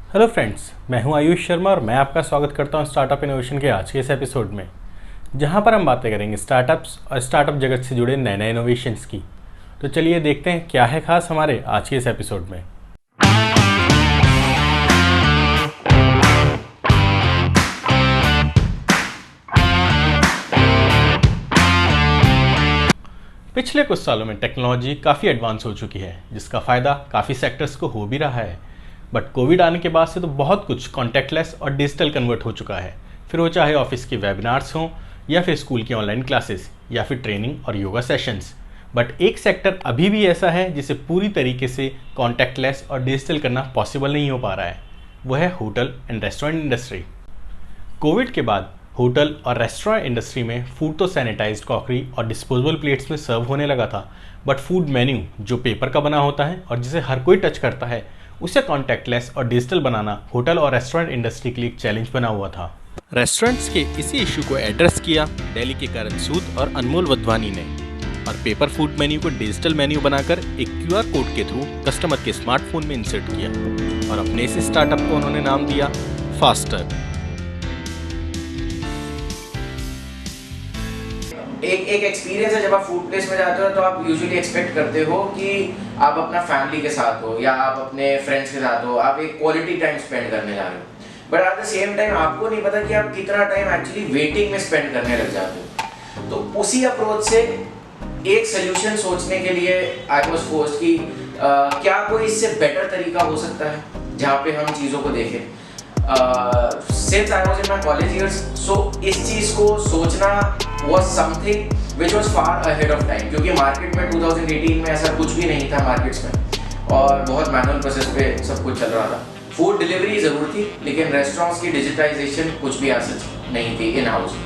Hello friends, मैं हूं आयुष शर्मा और मैं आपका स्वागत करता हूं स्टार्टअप इनोवेशन के आज के इस एपिसोड में, जहां पर हम बातें करेंगे स्टार्टअप्स और स्टार्टअप जगत से जुड़े नए नए इनोवेशंस की। तो चलिए देखते हैं क्या है खास हमारे आज के इस एपिसोड में। पिछले कुछ सालों में टेक्नोलॉजी काफ़ी एडवांस हो चुकी है, जिसका फ़ायदा काफ़ी सेक्टर्स को हो भी रहा है। बट कोविड आने के बाद से तो बहुत कुछ कॉन्टैक्टलेस और डिजिटल कन्वर्ट हो चुका है, फिर वो चाहे ऑफिस के वेबिनार्स हों या फिर स्कूल की ऑनलाइन क्लासेस या फिर ट्रेनिंग और योगा सेशंस। बट एक सेक्टर अभी भी ऐसा है जिसे पूरी तरीके से कॉन्टैक्टलेस और डिजिटल करना पॉसिबल नहीं हो पा रहा है, वो है hotel and restaurant industry. Covid के बाद होटल और रेस्टोरेंट इंडस्ट्री में फूड तो सैनिटाइज्ड क्रॉकरी और डिस्पोजेबल प्लेट्स में सर्व होने लगा था, बट फूड मेन्यू जो पेपर का बना होता है और जिसे हर कोई टच करता है, उसे कॉन्टैक्टलेस और डिजिटल बनाना होटल और रेस्टोरेंट इंडस्ट्री के लिए एक चैलेंज बना हुआ था। रेस्टोरेंट्स के इसी इशू को एड्रेस किया दिल्ली के करण सूद और अनमोल वधवानी ने, और पेपर फूड मेन्यू को डिजिटल मेन्यू बनाकर एक क्यूआर कोड के थ्रू कस्टमर के स्मार्टफोन में इंसर्ट किया, और अपने इस स्टार्टअप को उन्होंने नाम दिया फास्टर। एक एक्सपीरियंस है। जब आप फूड प्लेस में जाते हो तो आप यूजुअली एक्सपेक्ट करते हो कि आप अपना फैमिली के साथ हो या आप अपने फ्रेंड्स के साथ हो, आप एक क्वालिटी टाइम स्पेंड करने जा रहे हो। But at the same time आपको नहीं पता कि आप कितना टाइम एक्चुअली वेटिंग में स्पेंड करने लग जाते हो। तो उसी अप्रोच से एक सोल्यूशन सोचने के लिए आई वाज फोर्स्ड कि क्या कोई इससे बेटर तरीका हो सकता है जहाँ पे हम चीज़ों को देखें। Since I was in my college years, so इस चीज़ को सोचना was something which was far ahead of time, क्योंकि मार्केट में 2018 में ऐसा कुछ भी नहीं था मार्केट्स में, और बहुत मैनुअल प्रोसेस पे सब कुछ चल रहा था। फूड डिलीवरी ज़रूर थी, लेकिन रेस्टोरेंट्स की डिजिटाइजेशन कुछ भी ऐसा नहीं थी इन हाउस।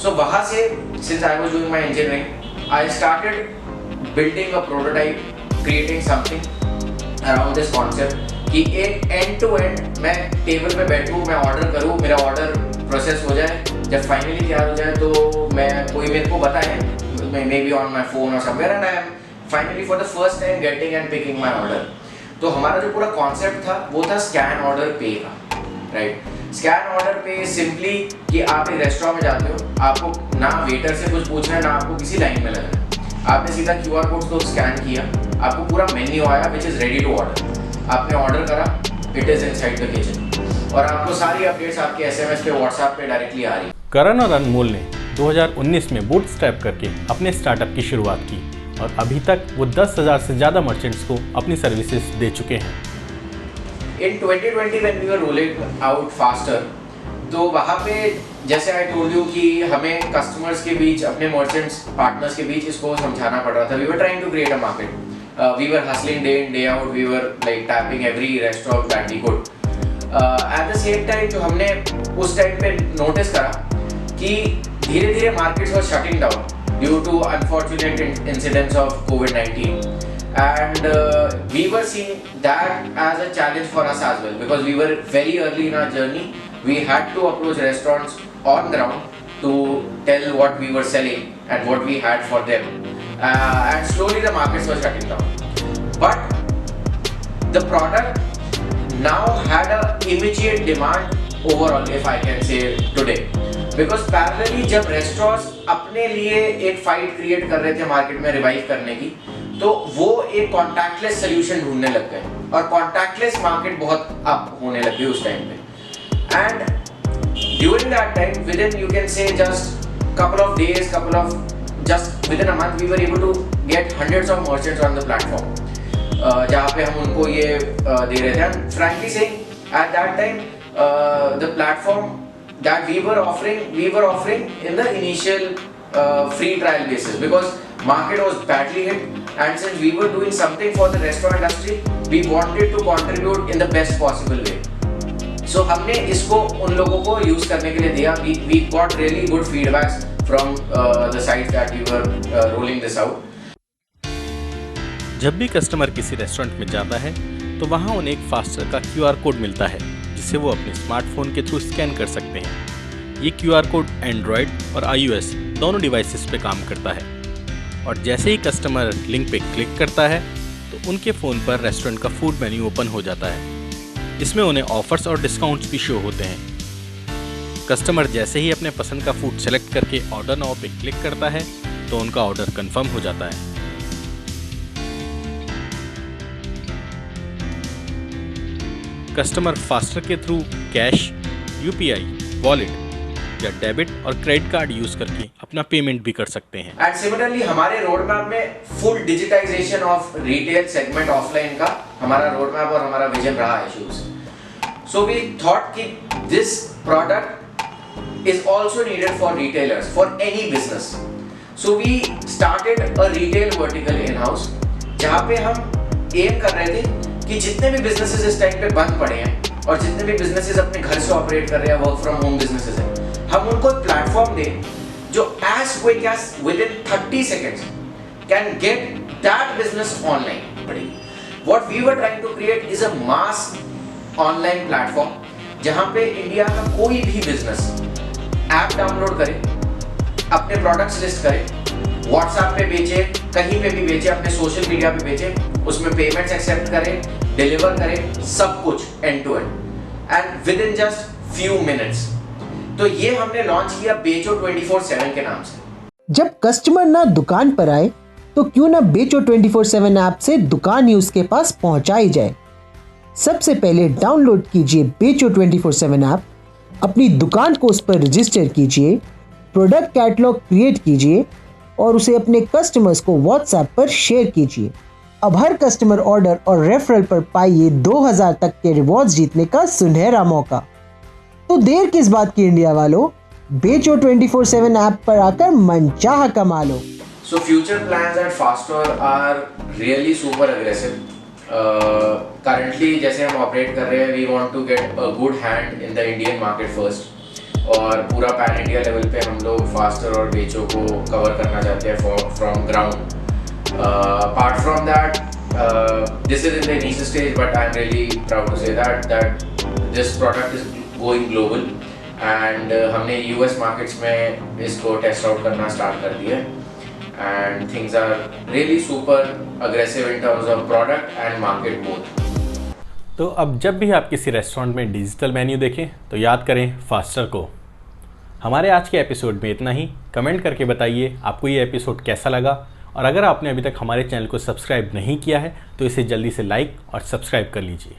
सो वहाँ से since I was doing my engineering, I started building a prototype, creating something around this concept कि एक एंड टू एंड मैं टेबल पे बैठूँ, मैं ऑर्डर करूँ, मेरा ऑर्डर प्रोसेस हो जाए, जब फाइनली तैयार हो जाए तो मैं कोई मेरे को बताए may be on my phone और somewhere, and I am finally for the first time getting and picking my order. तो हमारा जो पूरा कॉन्सेप्ट था वो था स्कैन ऑर्डर पे का, राइट। स्कैन ऑर्डर पे सिंपली कि आप एक रेस्टोरेंट में जाते हो, आपको ना वेटर से कुछ पूछना है, ना आपको किसी लाइन में लगना है, आपने सीधा क्यूआर कोड को स्कैन किया, आपको पूरा मेन्यू आया which is ready to order, आपने ऑर्डर करा, it is inside the kitchen, और आपको सारी अपडेट्स आपके एसएमएस पे व्हाट्सएप पे डायरेक्टली आ रही। करण और अनमोल ने 2019 में बूटस्ट्रैप करके अपने स्टार्टअप की शुरुआत की, और अभी तक वो 10,000 से ज़्यादा मर्चेंट्स को अपनी सर्विसेज दे चुके हैं। In 2020 when we were rolling out Faster, तो वहाँ पे जैसे आई टोल्ड यू कि हमें कस्टमर्स के बीच, अपने मर्चेंट्स पार्टनर्स के बीच इसको समझाना पड़ रहा था। We were trying to create a market, we were hustling day in day out, we were like tapping every restaurant that we could. At the same time जो हमने उस टाइम पे नोटिस करा कि धीरे धीरे markets were shutting down due to unfortunate incidents of COVID-19, and we were seeing that as a challenge for us as well, because we were very early in our journey. We had to approach restaurants on ground to tell what we were selling and what we had for them. And slowly the markets were shutting down, but the product now had a immediate demand overall, if I can say today, because parallelly जब restaurants अपने लिए एक fight create कर रहे थे market में revive करने की, तो वो एक contactless solution ढूंढने लग गए, और contactless market बहुत अप होने लग गई उस टाइम पे। And during that time, within you can say just couple of days, just within a month, we were able to get hundreds of merchants on the platform, जहाँ पे हम उनको ये दे रहे थे। And frankly saying, at that time, the platform that we were offering in the initial free trial basis, because market was badly hit, and since we were doing something for the restaurant industry, we wanted to contribute in the best possible way. So हमने इसको उन लोगों को use करने के लिए दिया। We got really good feedbacks from the sites that we were rolling this out. जब भी कस्टमर किसी रेस्टोरेंट में जाता है तो वहाँ उन्हें एक फास्टर का क्यूआर कोड मिलता है, जिसे वो अपने स्मार्टफोन के थ्रू स्कैन कर सकते हैं। ये क्यूआर कोड एंड्रॉयड और iOS दोनों डिवाइसेस पे काम करता है, और जैसे ही कस्टमर लिंक पे क्लिक करता है तो उनके फ़ोन पर रेस्टोरेंट का फूड मेन्यू ओपन हो जाता है। इसमें उन्हें ऑफर्स और डिस्काउंट्स भी शो होते हैं। कस्टमर जैसे ही अपने पसंद का फूड सेलेक्ट करके ऑर्डर नाउ पे क्लिक करता है तो उनका ऑर्डर कंफर्म हो जाता है। कस्टमर फास्टर के थ्रू कैश, यूपीआई, वॉलेट या डेबिट और क्रेडिट कार्ड यूज करके अपना पेमेंट भी कर सकते हैं। एंड सिमिलरली हमारे रोड मैप में full digitization of retail segment offline का हमारा रोड मैप और हमारा विजन रहा है शुरू से। सो वी थॉट कि this product is also needed for retailers, for any business. So we started a retail vertical in-house, जहाँ पे हम एम कर रहे थे कि जितने भी businesses इस टाइम पे बंद पड़े हैं और जितने भी businesses अपने घर से ऑपरेट कर रहे हैं, वर्क फ्रॉम होम businesses हैं, हम उनको एक प्लेटफॉर्म दें जो as quick as within 30 seconds can get that business online. What we were trying to create is a mass online platform जहाँ पे इंडिया का कोई भी बिजनेस ऐप डाउनलोड करे, अपने प्रोडक्ट्स लिस्ट करे, व्हाट्सएप पे बेचे, कहीं पे भी बेचे, अपने सोशल मीडिया पे बेचे, उसमें पेमेंट्स एक्सेप्ट करे, डिलीवर करे, सब कुछ end to end within just few minutes. तो ये हमने लॉन्च किया बेचो 24/7 के नाम से। जब कस्टमर ना दुकान पर आए तो क्यों ना बेचो 24/7 ऐप से दुकान ही उसके पास पहुंचाई जाए। सबसे पहले डाउनलोड कीजिए बेचो 24/7 ऐप, अपनी दुकान को उस पर रजिस्टर कीजिए, प्रोडक्ट कैटलॉग क्रिएट कीजिए और उसे अपने कस्टमर्स को व्हाट्सएप पर शेयर कीजिए। अब हर कस्टमर ऑर्डर और रेफरल पर पाइए 2000 तक के रिवॉर्ड्स जीतने का सुनहरा मौका। तो देर किस बात की इंडिया वालों, बेचो 24/7 ऐप पर आकर मनचाहा कमा लो। So future plans at Fastor are really super aggressive. Currently जैसे हम ऑपरेट कर रहे हैं, we want to get a good hand in the Indian market first और पूरा पैन इंडिया लेवल पे हम लोग फास्टर और बेचो को कवर करना चाहते हैं from ground. Apart from that, this is in the initial stage, but I'm really proud to say that this product is going global and हमने US markets में इसको टेस्ट आउट करना स्टार्ट कर दिया है and things are really super aggressive in terms of product and market both. तो अब जब भी आप किसी रेस्टोरेंट में डिजिटल मेन्यू देखें तो याद करें फास्टर को। हमारे आज के एपिसोड में इतना ही। कमेंट करके बताइए आपको ये एपिसोड कैसा लगा और अगर आपने अभी तक हमारे चैनल को सब्सक्राइब नहीं किया है तो इसे जल्दी से लाइक और सब्सक्राइब कर लीजिए।